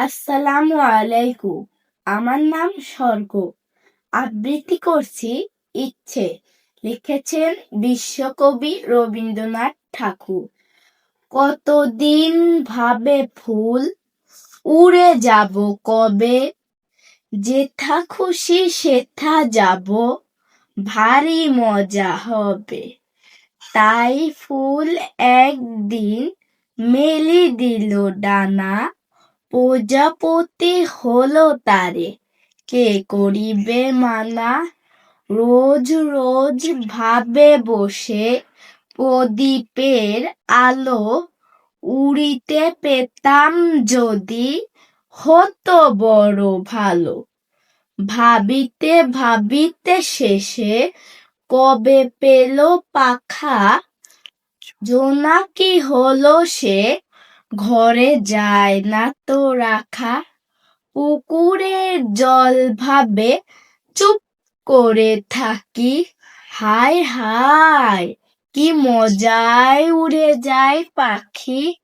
আসসালামু আলাইকুম। আমার নাম স্বর্গ। আবৃত্তি করছি ইচ্ছে। লিখেছেন বিশ্বকবি রবীন্দ্রনাথ ঠাকুর। কতদিন ভাবে ফুল, উড়ে যাব কবে, যেথা খুশি সেথা যাব, ভারী মজা হবে। তাই ফুল একদিন মেলি দিল ডানা, প্রজাপতি হলো তারে, কে করিবে মানা। রোজ রোজ ভাবে বসে, প্রদীপের আলো উড়িতে পেতাম যদি, হতো বড় ভালো। ভাবিতে ভাবিতে শেষে কবে পেল পাখা, জোনাকি হলো সে, ঘরে যায় না তো রাখা। পুকুরের জল ভাবে চুপ করে থাকি, হায় হায় কি মজায় উড়ে যায় পাখি।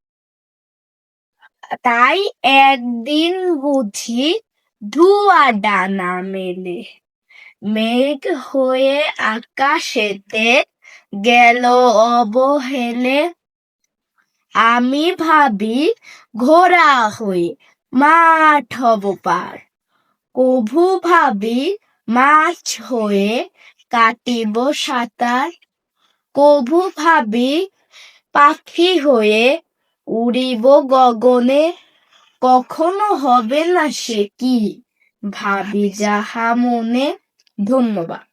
তাই একদিন বুঝি ধোঁয়া ডানা মেলে, মেঘ হয়ে আকাশেতে গেল অবহেলে। আমি ভাবি ঘোড়া হয়ে মাঠ হব পার, কভু ভাবি মাছ হয়ে কাটিব সাঁতার, কভু ভাবি পাখি হয়ে উড়িব গগনে। কখনো হবে না সে কি, ভাবি যাহা মনে। ধন্যবাদ।